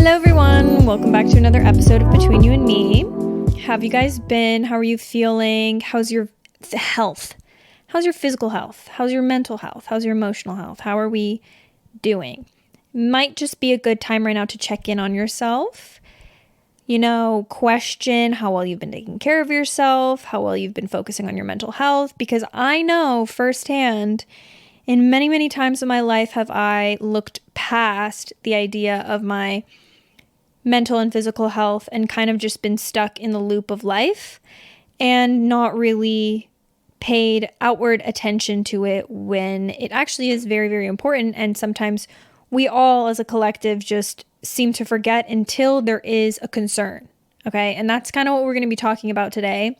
Hello everyone, welcome back to another episode of Between You and Me. How have you guys been? How are you feeling? How's your health? How's your physical health? How's your mental health? How's your emotional health? How are we doing? Might just be a good time right now to check in on yourself. Question how well you've been taking care of yourself, how well you've been focusing on your mental health, because I know firsthand in many, many times in my life have I looked past the idea of my mental and physical health and kind of just been stuck in the loop of life and not really paid outward attention to it when it actually is very, very important. And sometimes we all as a collective just seem to forget until there is a concern. Okay. And that's kind of what we're going to be talking about today.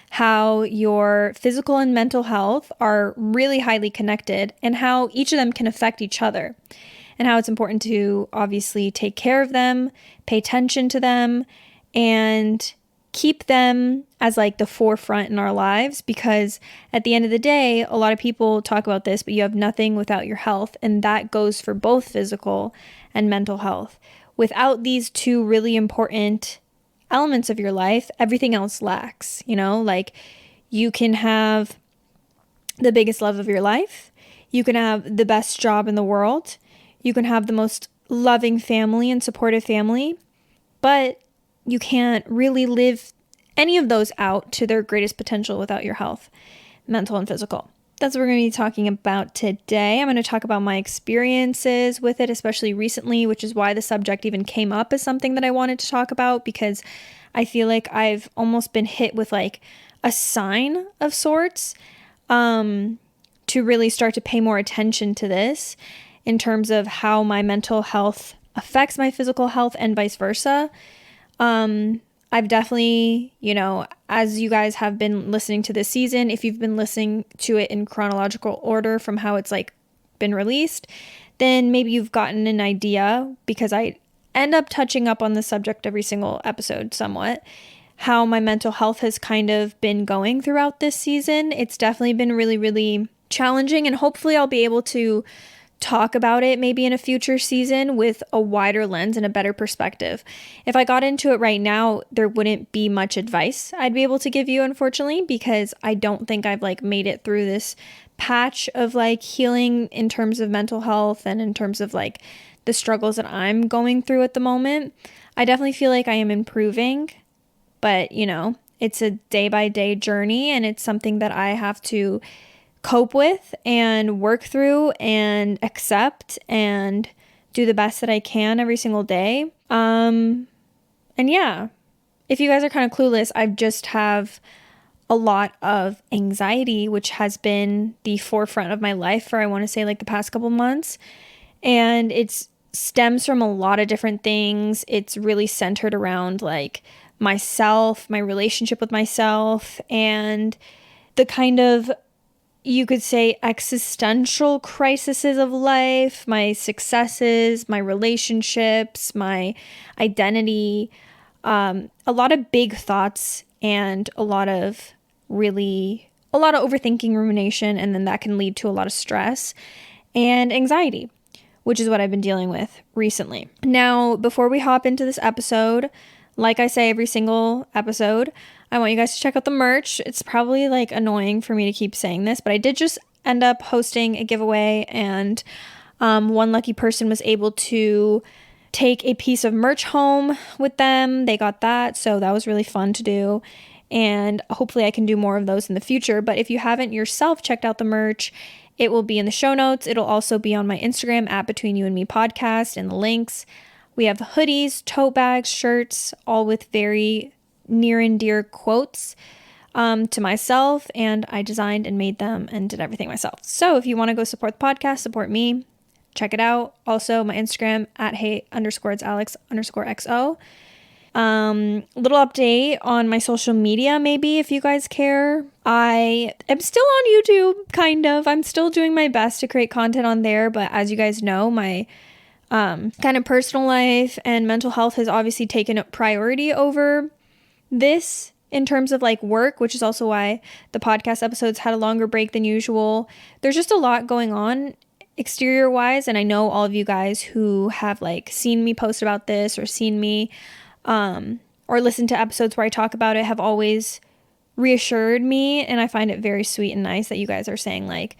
How your physical and mental health are really highly connected and how each of them can affect each other, and how it's important to obviously take care of them, pay attention to them, and keep them as like the forefront in our lives, because at the end of the day, a lot of people talk about this, but you have nothing without your health, and that goes for both physical and mental health. Without these two really important elements of your life, everything else lacks. Like you can have the biggest love of your life, you can have the best job in the world, you can have the most loving family and supportive family, but you can't really live any of those out to their greatest potential without your health, mental and physical. That's what we're going to be talking about today. I'm going to talk about my experiences with it, especially recently, which is why the subject even came up as something that I wanted to talk about, because I feel like I've almost been hit with like a sign of sorts to really start to pay more attention to this in terms of how my mental health affects my physical health and vice versa. I've definitely, as you guys have been listening to this season, if you've been listening to it in chronological order from how it's like been released, then maybe you've gotten an idea, because I end up touching up on the subject every single episode somewhat, how my mental health has kind of been going throughout this season. It's definitely been really, really challenging, and hopefully I'll be able to talk about it maybe in a future season with a wider lens and a better perspective. If I got into it right now, there wouldn't be much advice I'd be able to give you, unfortunately, because I don't think I've like made it through this patch of like healing in terms of mental health and in terms of like the struggles that I'm going through at the moment. I definitely feel like I am improving, but it's a day by day journey, and it's something that I have to cope with and work through and accept and do the best that I can every single day. And yeah, if you guys are kind of clueless, I just have a lot of anxiety, which has been the forefront of my life for, I want to say, like the past couple months. And it stems from a lot of different things. It's really centered around like myself, my relationship with myself, and the kind of, you could say, existential crises of life, my successes, my relationships, my identity, a lot of big thoughts and a lot of overthinking, rumination, and then that can lead to a lot of stress and anxiety, which is what I've been dealing with recently. Now, before we hop into this episode, like I say every single episode, I want you guys to check out the merch. It's probably like annoying for me to keep saying this, but I did just end up hosting a giveaway, and one lucky person was able to take a piece of merch home with them. They got that, so that was really fun to do, and hopefully I can do more of those in the future. But if you haven't yourself checked out the merch, it will be in the show notes. It'll also be on my Instagram at Between You and Me Podcast in the links. We have hoodies, tote bags, shirts, all with very near and dear quotes to myself, and I designed and made them and did everything myself. So if you want to go support the podcast, support me, check it out. Also my Instagram at hey_it's_Alex_XO. Little update on my social media, maybe, if you guys care. I am still on YouTube, kind of. I'm still doing my best to create content on there, but as you guys know, my kind of personal life and mental health has obviously taken a priority over this in terms of like work, which is also why the podcast episodes had a longer break than usual. There's just a lot going on exterior wise, and I know all of you guys who have like seen me post about this or seen me or listened to episodes where I talk about it have always reassured me, and I find it very sweet and nice that you guys are saying like,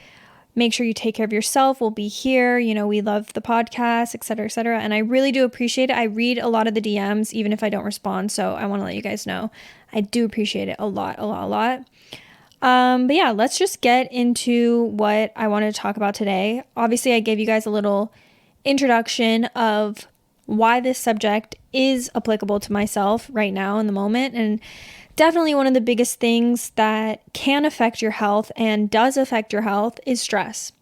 make sure you take care of yourself. We'll be here. You know, we love the podcast, et cetera, et cetera. And I really do appreciate it. I read a lot of the DMs, even if I don't respond. So I want to let you guys know I do appreciate it a lot. But yeah, let's just get into what I wanted to talk about today. Obviously, I gave you guys a little introduction of why this subject is applicable to myself right now in the moment. And definitely one of the biggest things that can affect your health and does affect your health is stress.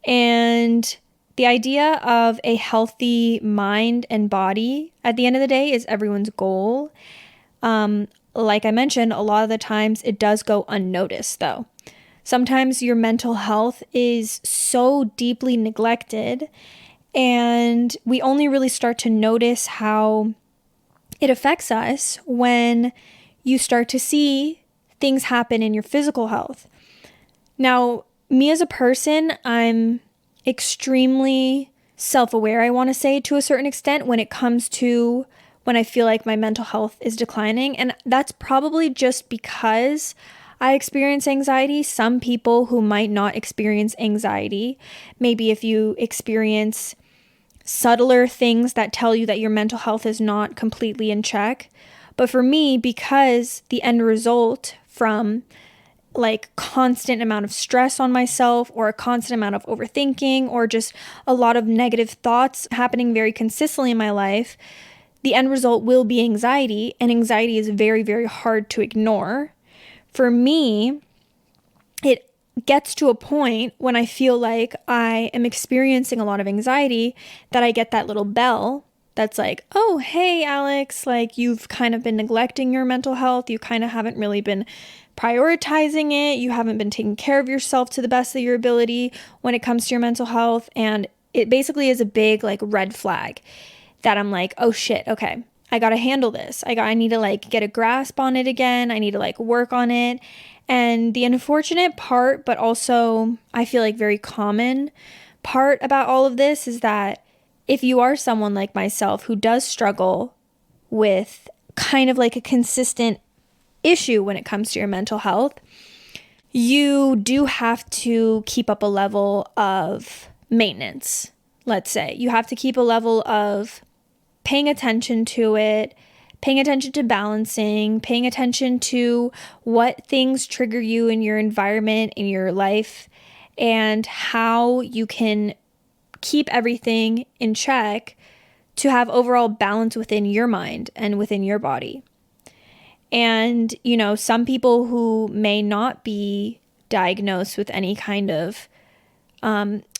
And the idea of a healthy mind and body at the end of the day is everyone's goal. Like I mentioned, a lot of the times it does go unnoticed though. Sometimes your mental health is so deeply neglected, and we only really start to notice how it affects us when you start to see things happen in your physical health. Now, me as a person, I'm extremely self-aware, I want to say, to a certain extent when it comes to when I feel like my mental health is declining. And that's probably just because I experience anxiety. Some people who might not experience anxiety, maybe if you experience subtler things that tell you that your mental health is not completely in check. But for me, because the end result from like constant amount of stress on myself or a constant amount of overthinking or just a lot of negative thoughts happening very consistently in my life, the end result will be anxiety, and anxiety is very, very hard to ignore. For me, it gets to a point when I feel like I am experiencing a lot of anxiety that I get that little bell that's like, oh, hey, Alex, like you've kind of been neglecting your mental health. You kind of haven't really been prioritizing it. You haven't been taking care of yourself to the best of your ability when it comes to your mental health. And it basically is a big like red flag that I'm like, oh shit, okay, I got to handle this. I need to like get a grasp on it again. I need to like work on it. And the unfortunate part, but also I feel like very common part about all of this is that if you are someone like myself who does struggle with kind of like a consistent issue when it comes to your mental health, you do have to keep up a level of maintenance. Let's say you have to keep a level of paying attention to it, paying attention to balancing, paying attention to what things trigger you in your environment, in your life, and how you can keep everything in check to have overall balance within your mind and within your body. And, you know, some people who may not be diagnosed with any kind of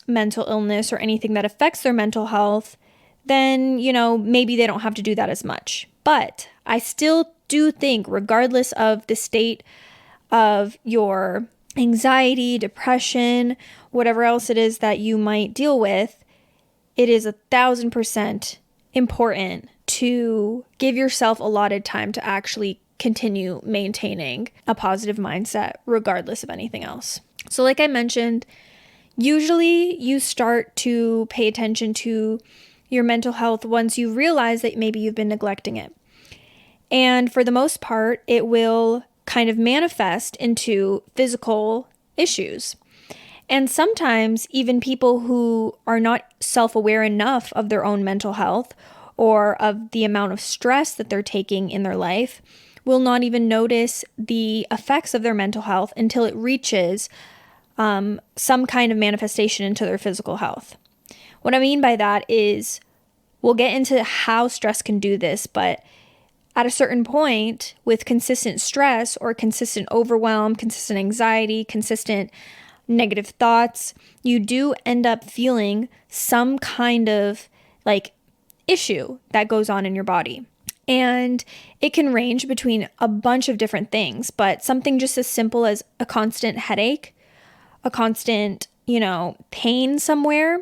mental illness or anything that affects their mental health, then, you know, maybe they don't have to do that as much. But I still do think, regardless of the state of your anxiety, depression, whatever else it is that you might deal with, it is 1,000% important to give yourself allotted time to actually continue maintaining a positive mindset, regardless of anything else. So like I mentioned, usually you start to pay attention to your mental health once you realize that maybe you've been neglecting it. And for the most part, it will kind of manifest into physical issues. And sometimes even people who are not self-aware enough of their own mental health or of the amount of stress that they're taking in their life will not even notice the effects of their mental health until it reaches some kind of manifestation into their physical health. What I mean by that is, we'll get into how stress can do this, but at a certain point, with consistent stress or consistent overwhelm, consistent anxiety, consistent negative thoughts, you do end up feeling some kind of like issue that goes on in your body. And it can range between a bunch of different things, but something just as simple as a constant headache, a constant, pain somewhere,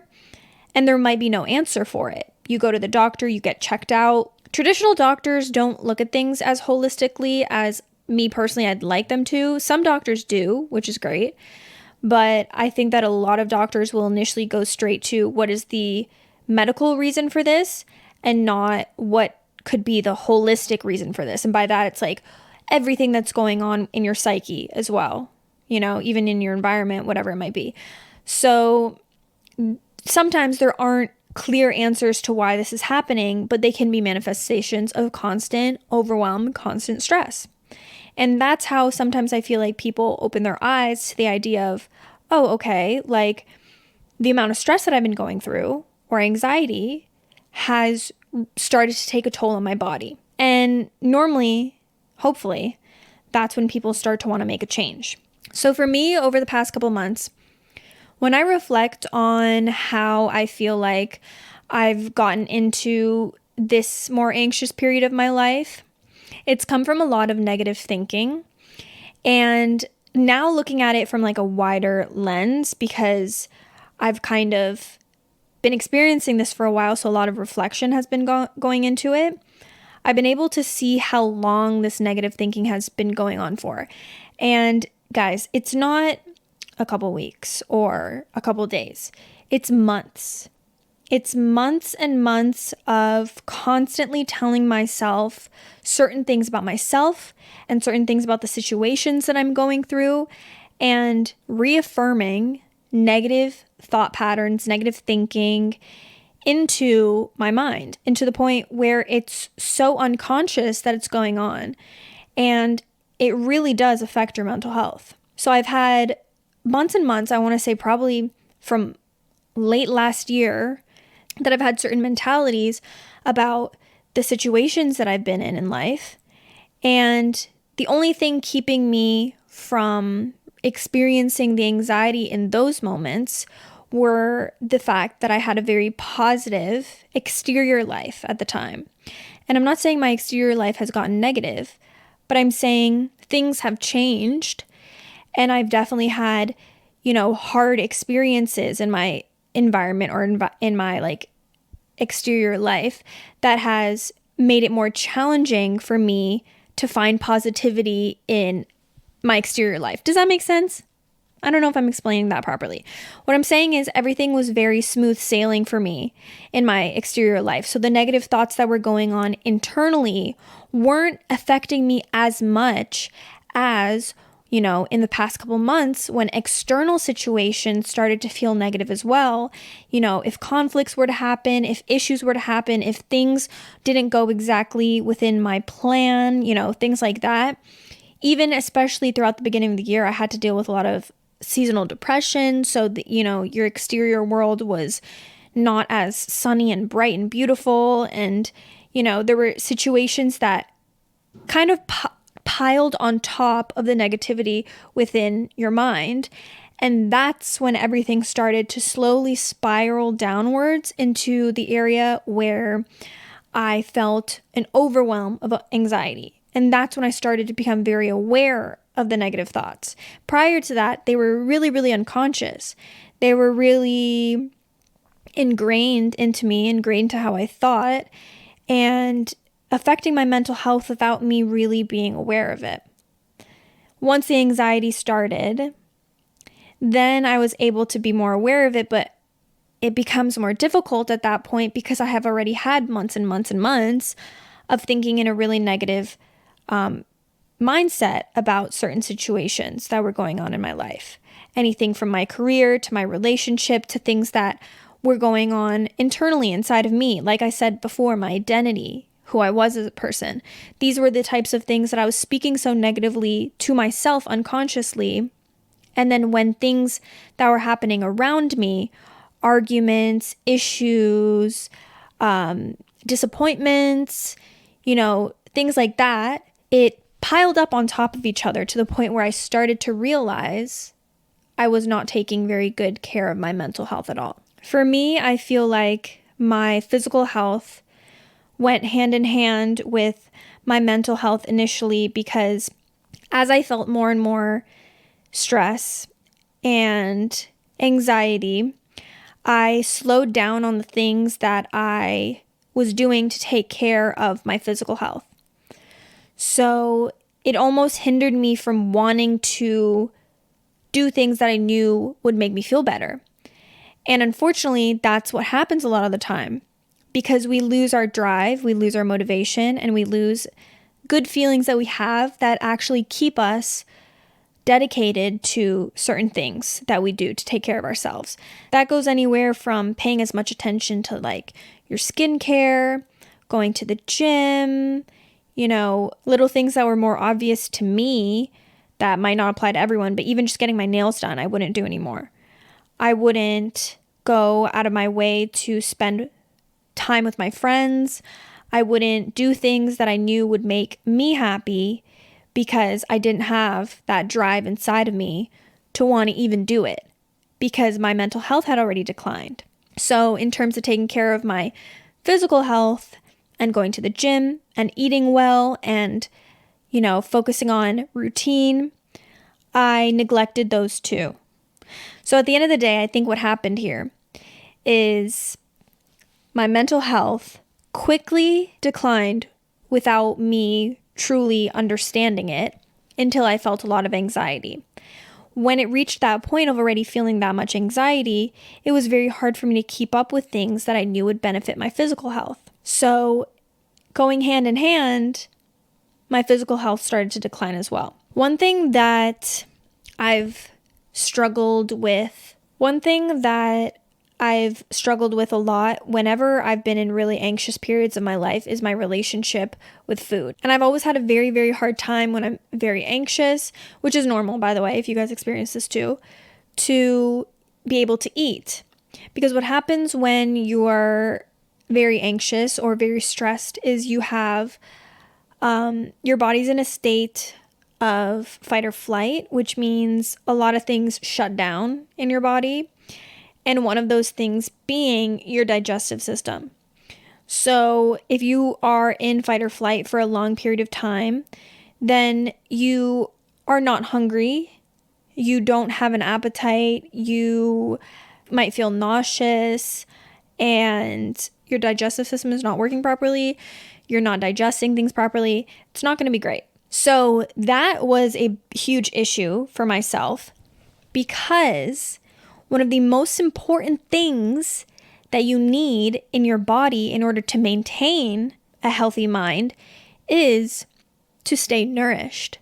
and there might be no answer for it. You go to the doctor, you get checked out. Traditional doctors don't look at things as holistically as me personally I'd like them to. Some doctors do, which is great. But I think that a lot of doctors will initially go straight to what is the medical reason for this and not what could be the holistic reason for this. And by that, it's like everything that's going on in your psyche as well, even in your environment, whatever it might be. So sometimes there aren't clear answers to why this is happening, but they can be manifestations of constant overwhelm, constant stress. And that's how sometimes I feel like people open their eyes to the idea of, oh, okay, like the amount of stress that I've been going through or anxiety has started to take a toll on my body. And normally, hopefully, that's when people start to want to make a change. So for me, over the past couple months, when I reflect on how I feel like I've gotten into this more anxious period of my life, it's come from a lot of negative thinking. And now looking at it from like a wider lens, because I've kind of been experiencing this for a while, so a lot of reflection has been going into it. I've been able to see how long this negative thinking has been going on for. And guys, it's not a couple weeks or a couple days. It's months. It's months and months of constantly telling myself certain things about myself and certain things about the situations that I'm going through, and reaffirming negative thought patterns, negative thinking into my mind, into the point where it's so unconscious that it's going on. And it really does affect your mental health. So I've had months and months, I want to say probably from late last year, that I've had certain mentalities about the situations that I've been in life. And the only thing keeping me from experiencing the anxiety in those moments were the fact that I had a very positive exterior life at the time. And I'm not saying my exterior life has gotten negative, but I'm saying things have changed. And I've definitely had, hard experiences in my environment or in my like exterior life that has made it more challenging for me to find positivity in my exterior life. Does that make sense? I don't know if I'm explaining that properly. What I'm saying is everything was very smooth sailing for me in my exterior life. So the negative thoughts that were going on internally weren't affecting me as much as in the past couple months when external situations started to feel negative as well. If conflicts were to happen, if issues were to happen, if things didn't go exactly within my plan, things like that. Even especially throughout the beginning of the year, I had to deal with a lot of seasonal depression. So, your exterior world was not as sunny and bright and beautiful. And, there were situations that kind of piled on top of the negativity within your mind. And that's when everything started to slowly spiral downwards into the area where I felt an overwhelm of anxiety. And that's when I started to become very aware of the negative thoughts. Prior to that, they were really, really unconscious. They were really ingrained into me, ingrained to how I thought, and affecting my mental health without me really being aware of it. Once the anxiety started, then I was able to be more aware of it, but it becomes more difficult at that point because I have already had months and months and months of thinking in a really negative mindset about certain situations that were going on in my life. Anything from my career to my relationship to things that were going on internally inside of me. Like I said before, my identity, who I was as a person. These were the types of things that I was speaking so negatively to myself unconsciously. And then when things that were happening around me, arguments, issues, disappointments, things like that, it piled up on top of each other to the point where I started to realize I was not taking very good care of my mental health at all. For me, I feel like my physical health went hand in hand with my mental health initially, because as I felt more and more stress and anxiety, I slowed down on the things that I was doing to take care of my physical health. So it almost hindered me from wanting to do things that I knew would make me feel better. And unfortunately, that's what happens a lot of the time because we lose our drive, we lose our motivation, and we lose good feelings that we have that actually keep us dedicated to certain things that we do to take care of ourselves. That goes anywhere from paying as much attention to like your skincare, going to the gym, little things that were more obvious to me that might not apply to everyone, but even just getting my nails done, I wouldn't do anymore. I wouldn't go out of my way to spend time with my friends. I wouldn't do things that I knew would make me happy because I didn't have that drive inside of me to want to even do it because my mental health had already declined. So in terms of taking care of my physical health and going to the gym and eating well and, focusing on routine, I neglected those two. So at the end of the day, I think what happened here is my mental health quickly declined without me truly understanding it until I felt a lot of anxiety. When it reached that point of already feeling that much anxiety, it was very hard for me to keep up with things that I knew would benefit my physical health. So going hand in hand, my physical health started to decline as well. One thing that I've struggled with a lot whenever I've been in really anxious periods of my life is my relationship with food. And I've always had a very, very hard time when I'm very anxious, which is normal, by the way, if you guys experience this too, to be able to eat. Because what happens when you are very anxious or very stressed is you have your body's in a state of fight or flight, which means a lot of things shut down in your body. And one of those things being your digestive system. So if you are in fight or flight for a long period of time, then you are not hungry. You don't have an appetite. You might feel nauseous and your digestive system is not working properly. You're not digesting things properly. It's not going to be great. So that was a huge issue for myself because one of the most important things that you need in your body in order to maintain a healthy mind is to stay nourished.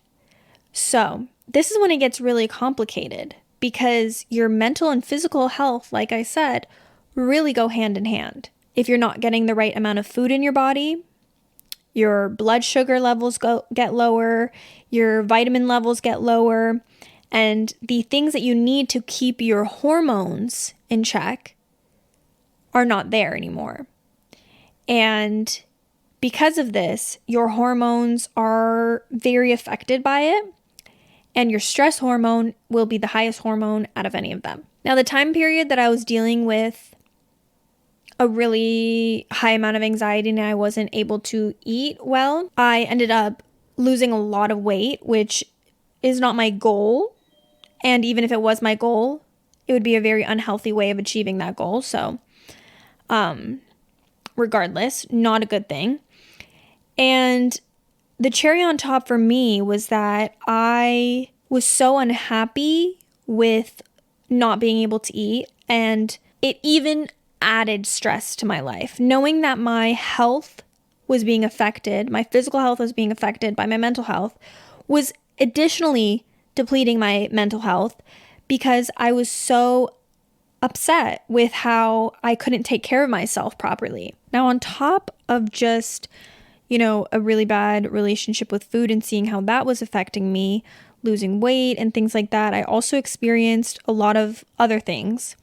So this is when it gets really complicated because your mental and physical health, like I said, really go hand in hand. If you're not getting the right amount of food in your body, your blood sugar levels get lower, your vitamin levels get lower, and the things that you need to keep your hormones in check are not there anymore. And because of this, your hormones are very affected by it, and your stress hormone will be the highest hormone out of any of them. Now, the time period that I was dealing with a really high amount of anxiety and I wasn't able to eat well, I ended up losing a lot of weight, which is not my goal. And even if it was my goal, it would be a very unhealthy way of achieving that goal. So, regardless, not a good thing. And the cherry on top for me was that I was so unhappy with not being able to eat. And it even added stress to my life. Knowing that my health was being affected, my physical health was being affected by my mental health, was additionally depleting my mental health because I was so upset with how I couldn't take care of myself properly. Now, on top of just, a really bad relationship with food and seeing how that was affecting me, losing weight and things like that, I also experienced a lot of other things.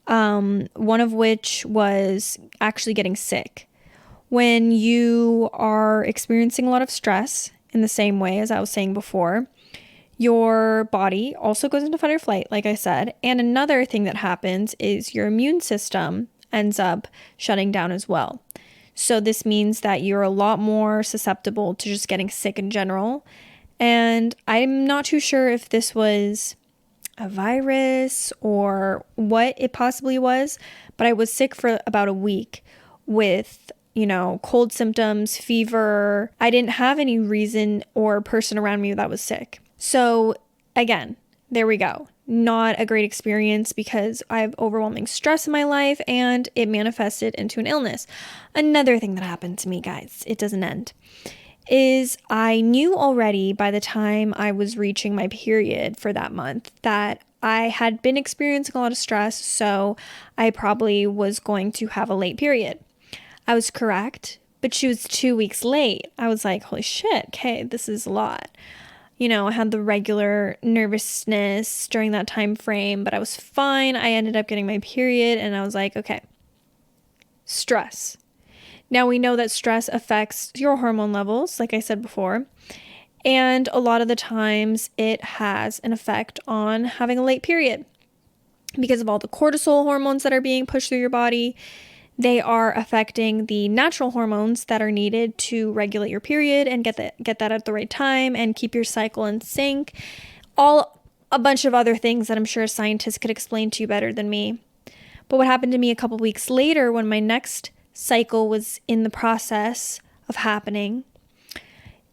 One of which was actually getting sick. When you are experiencing a lot of stress in the same way as I was saying before, your body also goes into fight or flight, like I said. And another thing that happens is your immune system ends up shutting down as well. So this means that you're a lot more susceptible to just getting sick in general. And I'm not too sure if this was a virus or what it possibly was, but I was sick for about a week with, cold symptoms, fever. I didn't have any reason or person around me that was sick. So again, there we go. Not a great experience because I have overwhelming stress in my life and it manifested into an illness. Another thing that happened to me, guys, it doesn't end, is I knew already by the time I was reaching my period for that month that I had been experiencing a lot of stress, so I probably was going to have a late period. I was correct, but she was 2 weeks late. I was like, holy shit, okay, this is a lot. I had the regular nervousness during that time frame, but I was fine. I ended up getting my period and I was like, okay, stress. Now we know that stress affects your hormone levels, like I said before, and a lot of the times it has an effect on having a late period because of all the cortisol hormones that are being pushed through your body. They are affecting the natural hormones that are needed to regulate your period and get that at the right time and keep your cycle in sync. A bunch of other things that I'm sure scientists could explain to you better than me. But what happened to me a couple weeks later when my next cycle was in the process of happening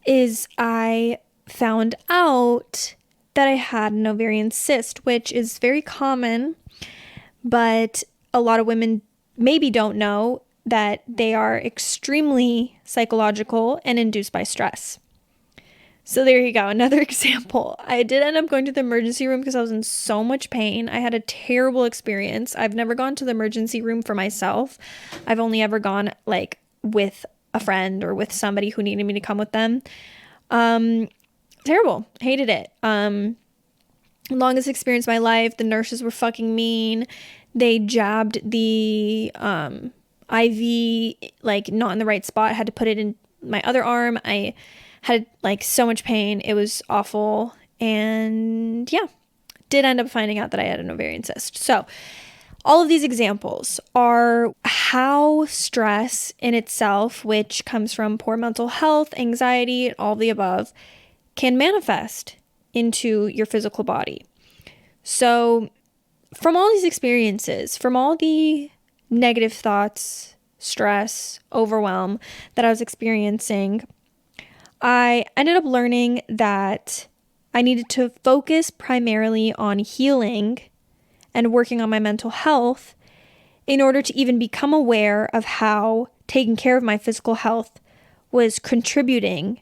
is I found out that I had an ovarian cyst, which is very common, but a lot of women maybe don't know that they are extremely psychological and induced by stress. So there you go, another example. I did end up going to the emergency room because I was in so much pain. I had a terrible experience. I've never gone to the emergency room for myself. I've only ever gone like with a friend or with somebody who needed me to come with them. Terrible. Hated it. Longest experience of my life. The nurses were fucking mean. They jabbed the IV like not in the right spot. I had to put it in my other arm. I had like so much pain. It was awful. And yeah, did end up finding out that I had an ovarian cyst. So all of these examples are how stress in itself, which comes from poor mental health, anxiety, all of the above, can manifest into your physical body. So from all these experiences, from all the negative thoughts, stress, overwhelm that I was experiencing, I ended up learning that I needed to focus primarily on healing and working on my mental health in order to even become aware of how taking care of my physical health was contributing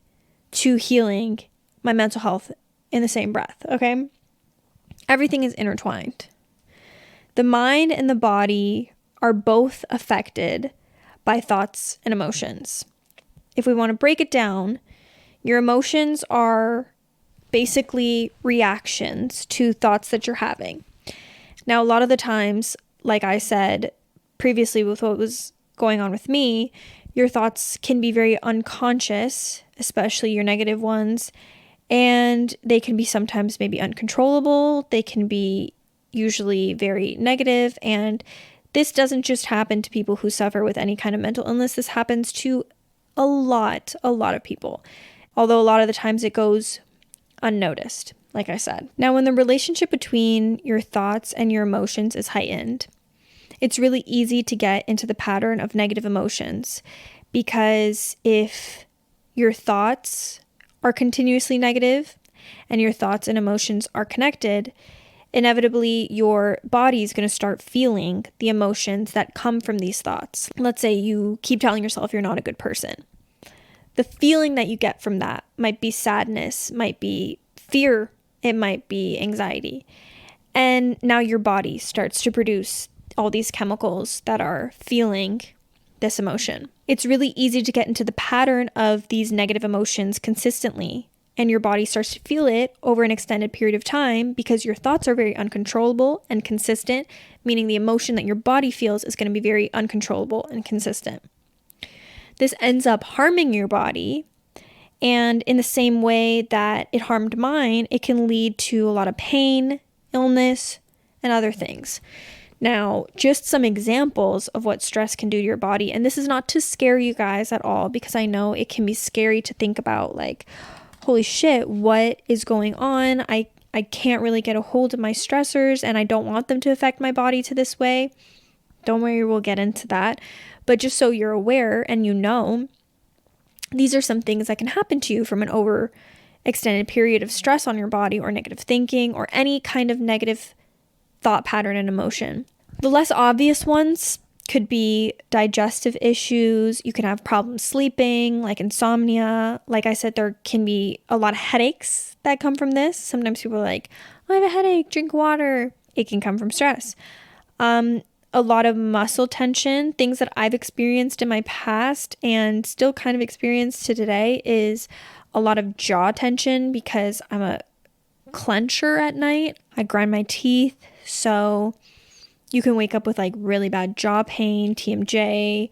to healing my mental health in the same breath, okay? Everything is intertwined. The mind and the body are both affected by thoughts and emotions. If we want to break it down, your emotions are basically reactions to thoughts that you're having. Now, a lot of the times, like I said previously with what was going on with me, your thoughts can be very unconscious, especially your negative ones, and they can be sometimes maybe uncontrollable. They can be usually very negative, and this doesn't just happen to people who suffer with any kind of mental illness. This happens to a lot of people, although a lot of the times it goes unnoticed, like I said. Now, when the relationship between your thoughts and your emotions is heightened, it's really easy to get into the pattern of negative emotions, because if your thoughts are continuously negative and your thoughts and emotions are connected, inevitably your body is going to start feeling the emotions that come from these thoughts. Let's say you keep telling yourself you're not a good person. The feeling that you get from that might be sadness, might be fear, it might be anxiety. And now your body starts to produce all these chemicals that are feeling this emotion. It's really easy to get into the pattern of these negative emotions consistently, and your body starts to feel it over an extended period of time because your thoughts are very uncontrollable and consistent, meaning the emotion that your body feels is going to be very uncontrollable and consistent. This ends up harming your body, and in the same way that it harmed mine, it can lead to a lot of pain, illness, and other things. Now, just some examples of what stress can do to your body, and this is not to scare you guys at all, because I know it can be scary to think about, like, holy shit, what is going on? I can't really get a hold of my stressors, and I don't want them to affect my body to this way. Don't worry, we'll get into that. But just so you're aware and you know, these are some things that can happen to you from an extended period of stress on your body or negative thinking or any kind of negative thought pattern and emotion. The less obvious ones could be digestive issues. You can have problems sleeping, like insomnia. Like I said, there can be a lot of headaches that come from this. Sometimes people are like, I have a headache, drink water. It can come from stress. A lot of muscle tension, things that I've experienced in my past and still kind of experience to today, is a lot of jaw tension because I'm a clencher at night. I grind my teeth. So you can wake up with like really bad jaw pain, TMJ,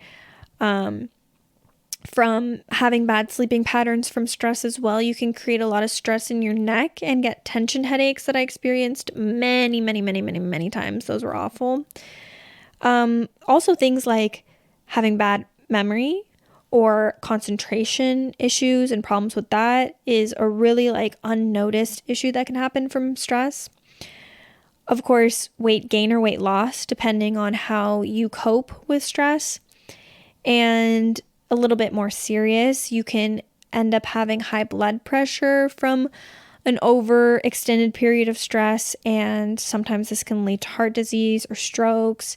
from having bad sleeping patterns from stress as well. You can create a lot of stress in your neck and get tension headaches that I experienced many times. Those were awful. Also things like having bad memory or concentration issues and problems with that is a really like unnoticed issue that can happen from stress. Of course, weight gain or weight loss, depending on how you cope with stress. And a little bit more serious, you can end up having high blood pressure from an overextended period of stress, and sometimes this can lead to heart disease or strokes.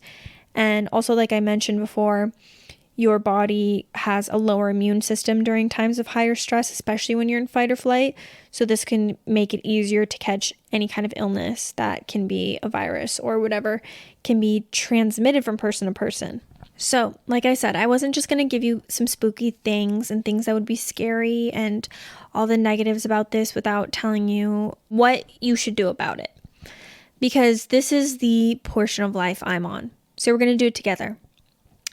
And also, like I mentioned before, your body has a lower immune system during times of higher stress, especially when you're in fight or flight. So this can make it easier to catch any kind of illness that can be a virus or whatever can be transmitted from person to person. So, like I said, I wasn't just going to give you some spooky things and things that would be scary and all the negatives about this without telling you what you should do about it. Because this is the portion of life I'm on. So we're going to do it together.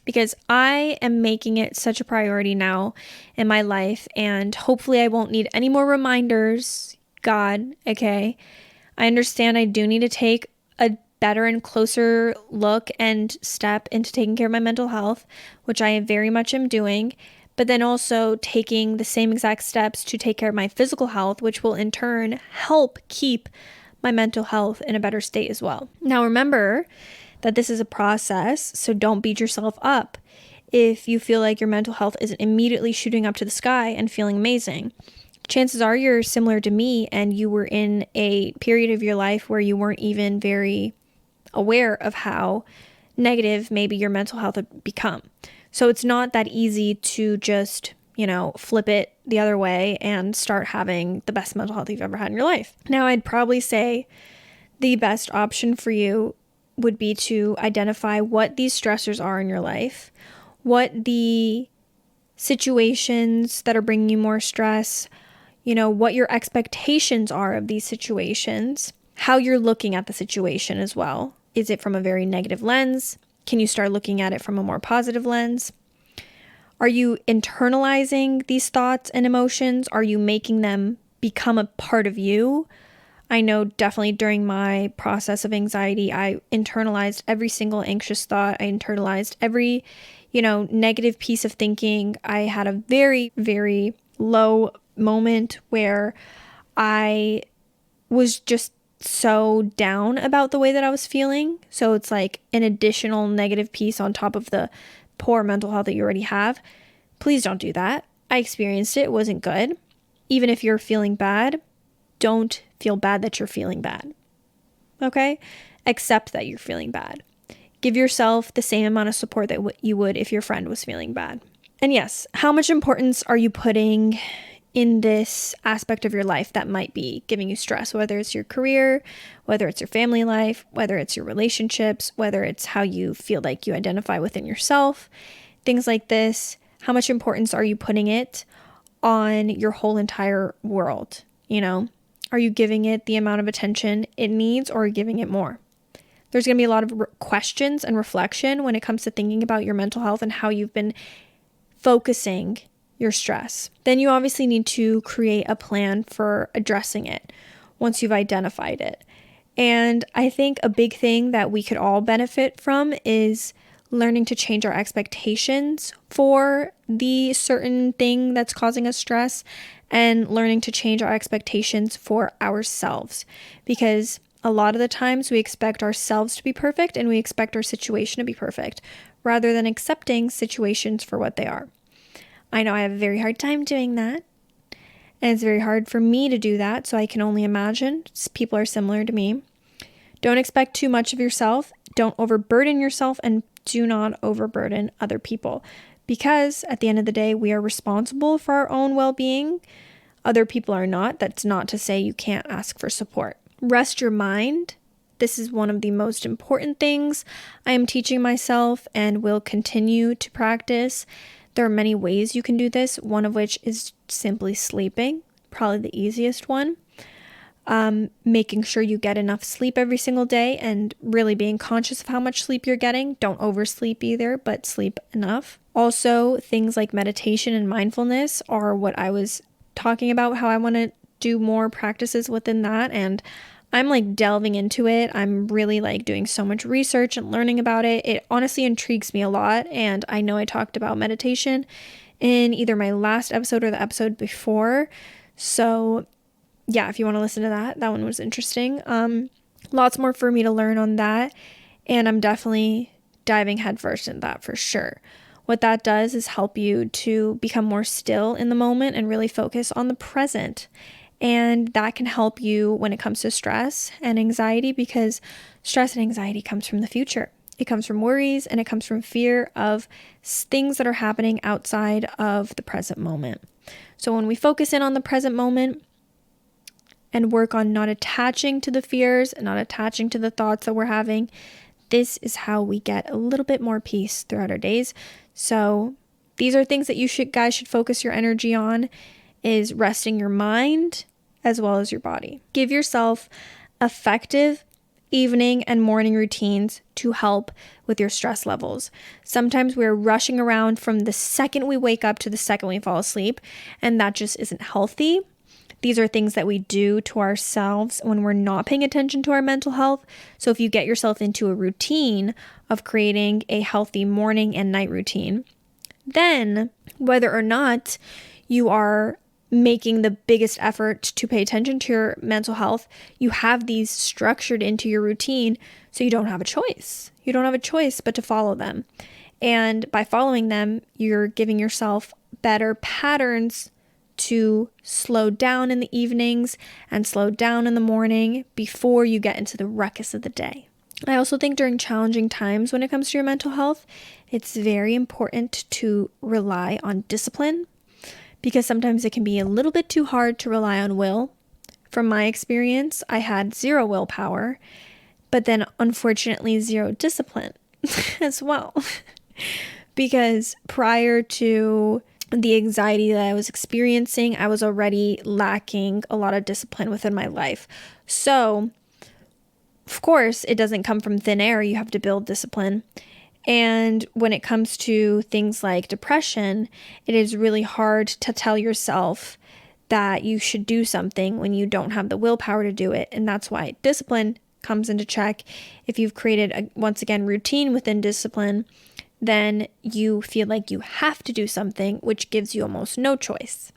Because I am making it such a priority now in my life, and hopefully I won't need any more reminders. God, okay? I understand I do need to take a better and closer look and step into taking care of my mental health, which I very much am doing, but then also taking the same exact steps to take care of my physical health, which will in turn help keep my mental health in a better state as well. Now remember that this is a process, so don't beat yourself up if you feel like your mental health isn't immediately shooting up to the sky and feeling amazing. Chances are you're similar to me and you were in a period of your life where you weren't even very aware of how negative maybe your mental health had become. So it's not that easy to just, flip it the other way and start having the best mental health you've ever had in your life. Now, I'd probably say the best option for you would be to identify what these stressors are in your life, what the situations that are bringing you more stress, what your expectations are of these situations, how you're looking at the situation as well. Is it from a very negative lens? Can you start looking at it from a more positive lens? Are you internalizing these thoughts and emotions? Are you making them become a part of you? I know definitely during my process of anxiety, I internalized every single anxious thought. I internalized every, negative piece of thinking. I had a very, very low moment where I was just so down about the way that I was feeling. So it's like an additional negative piece on top of the poor mental health that you already have. Please don't do that. I experienced it. It wasn't good. Even if you're feeling bad, don't feel bad that you're feeling bad. Okay? Accept that you're feeling bad. Give yourself the same amount of support that you would if your friend was feeling bad. And yes, how much importance are you putting in this aspect of your life that might be giving you stress, whether it's your career, whether it's your family life, whether it's your relationships, whether it's how you feel like you identify within yourself, things like this. How much importance are you putting it on your whole entire world? Are you giving it the amount of attention it needs, or are you giving it more? There's going to be a lot of questions and reflection when it comes to thinking about your mental health and how you've been focusing your stress. Then you obviously need to create a plan for addressing it once you've identified it. And I think a big thing that we could all benefit from is learning to change our expectations for the certain thing that's causing us stress, and learning to change our expectations for ourselves. Because a lot of the times we expect ourselves to be perfect and we expect our situation to be perfect, rather than accepting situations for what they are. I know I have a very hard time doing that. And it's very hard for me to do that, so I can only imagine people are similar to me. Don't expect too much of yourself. Don't overburden yourself, and do not overburden other people. Because at the end of the day, we are responsible for our own well-being. Other people are not. That's not to say you can't ask for support. Rest your mind. This is one of the most important things I am teaching myself and will continue to practice. There are many ways you can do this, one of which is simply sleeping, probably the easiest one. Making sure you get enough sleep every single day and really being conscious of how much sleep you're getting. Don't oversleep either, but sleep enough. Also, things like meditation and mindfulness are what I was talking about, how I want to do more practices within that. And I'm like delving into it. I'm really like doing so much research and learning about it. It honestly intrigues me a lot. And I know I talked about meditation in either my last episode or the episode before. So yeah, if you want to listen to that one was interesting. Lots more for me to learn on that. And I'm definitely diving headfirst into that for sure. What that does is help you to become more still in the moment and really focus on the present. And that can help you when it comes to stress and anxiety, because stress and anxiety comes from the future. It comes from worries, and it comes from fear of things that are happening outside of the present moment. So when we focus in on the present moment and work on not attaching to the fears and not attaching to the thoughts that we're having, this is how we get a little bit more peace throughout our days. So these are things that you guys should focus your energy on, is resting your mind as well as your body. Give yourself effective evening and morning routines to help with your stress levels. Sometimes we're rushing around from the second we wake up to the second we fall asleep, and that just isn't healthy. These are things that we do to ourselves when we're not paying attention to our mental health. So if you get yourself into a routine of creating a healthy morning and night routine, then whether or not you are making the biggest effort to pay attention to your mental health, you have these structured into your routine, so you don't have a choice. You don't have a choice but to follow them. And by following them, you're giving yourself better patterns to slow down in the evenings and slow down in the morning before you get into the ruckus of the day. I also think during challenging times when it comes to your mental health, it's very important to rely on discipline, because sometimes it can be a little bit too hard to rely on will. From my experience, I had zero willpower, but then unfortunately zero discipline as well. Because prior to the anxiety that I was experiencing, I was already lacking a lot of discipline within my life. So, of course, it doesn't come from thin air. You have to build discipline. And when it comes to things like depression, it is really hard to tell yourself that you should do something when you don't have the willpower to do it. And that's why discipline comes into check. If you've created, once again, routine within discipline, then you feel like you have to do something, which gives you almost no choice.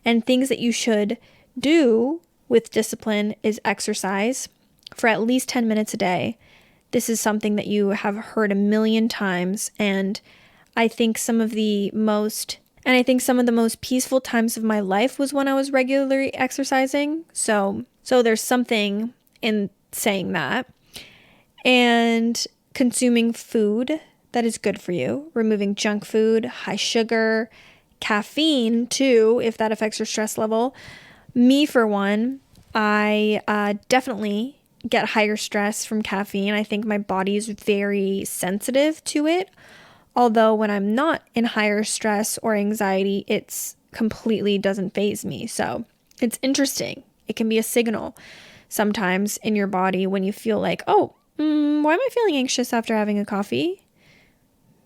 And things that you should do with discipline is exercise for at least 10 minutes a day. This is something that you have heard a million times, and I think some of the most peaceful times of my life was when I was regularly exercising. So there's something in saying that. And consuming food that is good for you, removing junk food, high sugar, caffeine too, if that affects your stress level. Me, for one, I definitely get higher stress from caffeine. I think my body is very sensitive to it. Although when I'm not in higher stress or anxiety, it's completely doesn't faze me. So it's interesting. It can be a signal sometimes in your body when you feel like, why am I feeling anxious after having a coffee?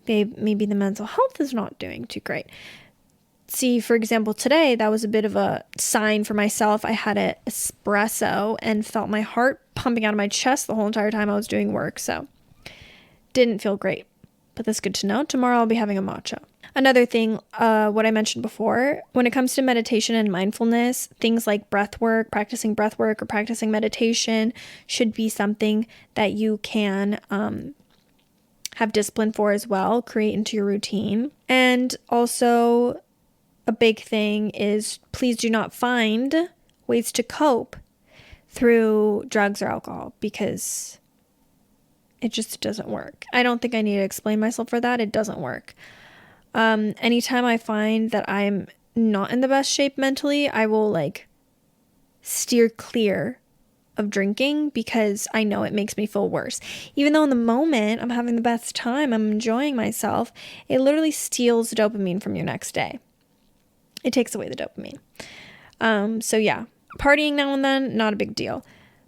Maybe the mental health is not doing too great. See, for example, today, that was a bit of a sign for myself. I had an espresso and felt my heart pumping out of my chest the whole entire time I was doing work. So didn't feel great, but that's good to know. Tomorrow I'll be having a matcha. Another thing, what I mentioned before, when it comes to meditation and mindfulness, things like breath work, practicing breath work or practicing meditation should be something that you can have discipline for as well, create into your routine. And also a big thing is please do not find ways to cope through drugs or alcohol, because it just doesn't work. I don't think I need to explain myself for that. It doesn't work. Anytime I find that I'm not in the best shape mentally, I will like steer clear of drinking because I know it makes me feel worse. Even though in the moment I'm having the best time, I'm enjoying myself, it literally steals dopamine from your next day. It takes away the dopamine. So yeah, partying now and then, not a big deal.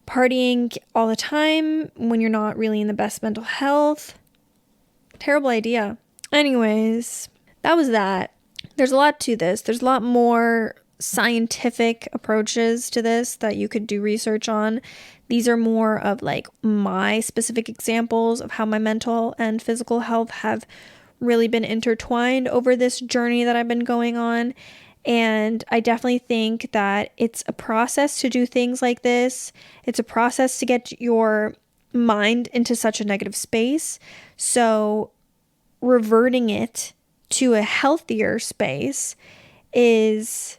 Partying all the time when you're not really in the best mental health, terrible idea. Anyways, that was that. There's a lot to this. There's a lot more scientific approaches to this that you could do research on. These are more of like my specific examples of how my mental and physical health have really been intertwined over this journey that I've been going on. And I definitely think that it's a process to do things like this. It's a process to get your mind into such a negative space. So reverting it to a healthier space is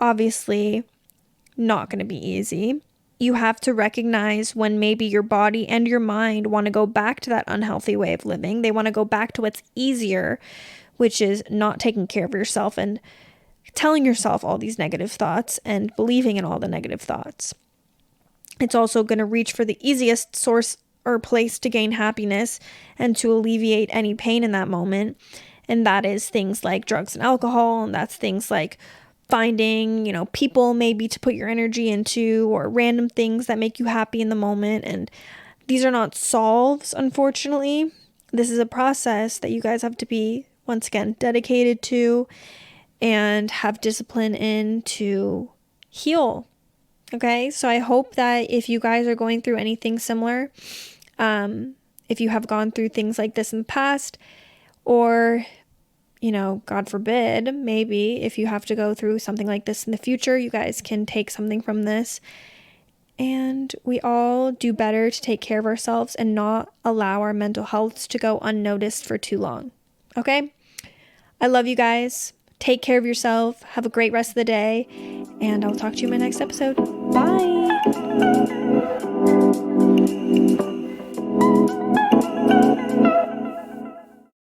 obviously not going to be easy. You have to recognize when maybe your body and your mind want to go back to that unhealthy way of living. They want to go back to what's easier, which is not taking care of yourself and telling yourself all these negative thoughts and believing in all the negative thoughts. It's also going to reach for the easiest source or place to gain happiness and to alleviate any pain in that moment. And that is things like drugs and alcohol. And that's things like finding, people maybe to put your energy into, or random things that make you happy in the moment. And these are not solves, unfortunately. This is a process that you guys have to be, once again, dedicated to and have discipline in to heal. Okay, so I hope that if you guys are going through anything similar, if you have gone through things like this in the past, or, God forbid, maybe if you have to go through something like this in the future, you guys can take something from this. And we all do better to take care of ourselves and not allow our mental health to go unnoticed for too long. Okay? I love you guys. Take care of yourself. Have a great rest of the day. And I'll talk to you in my next episode. Bye.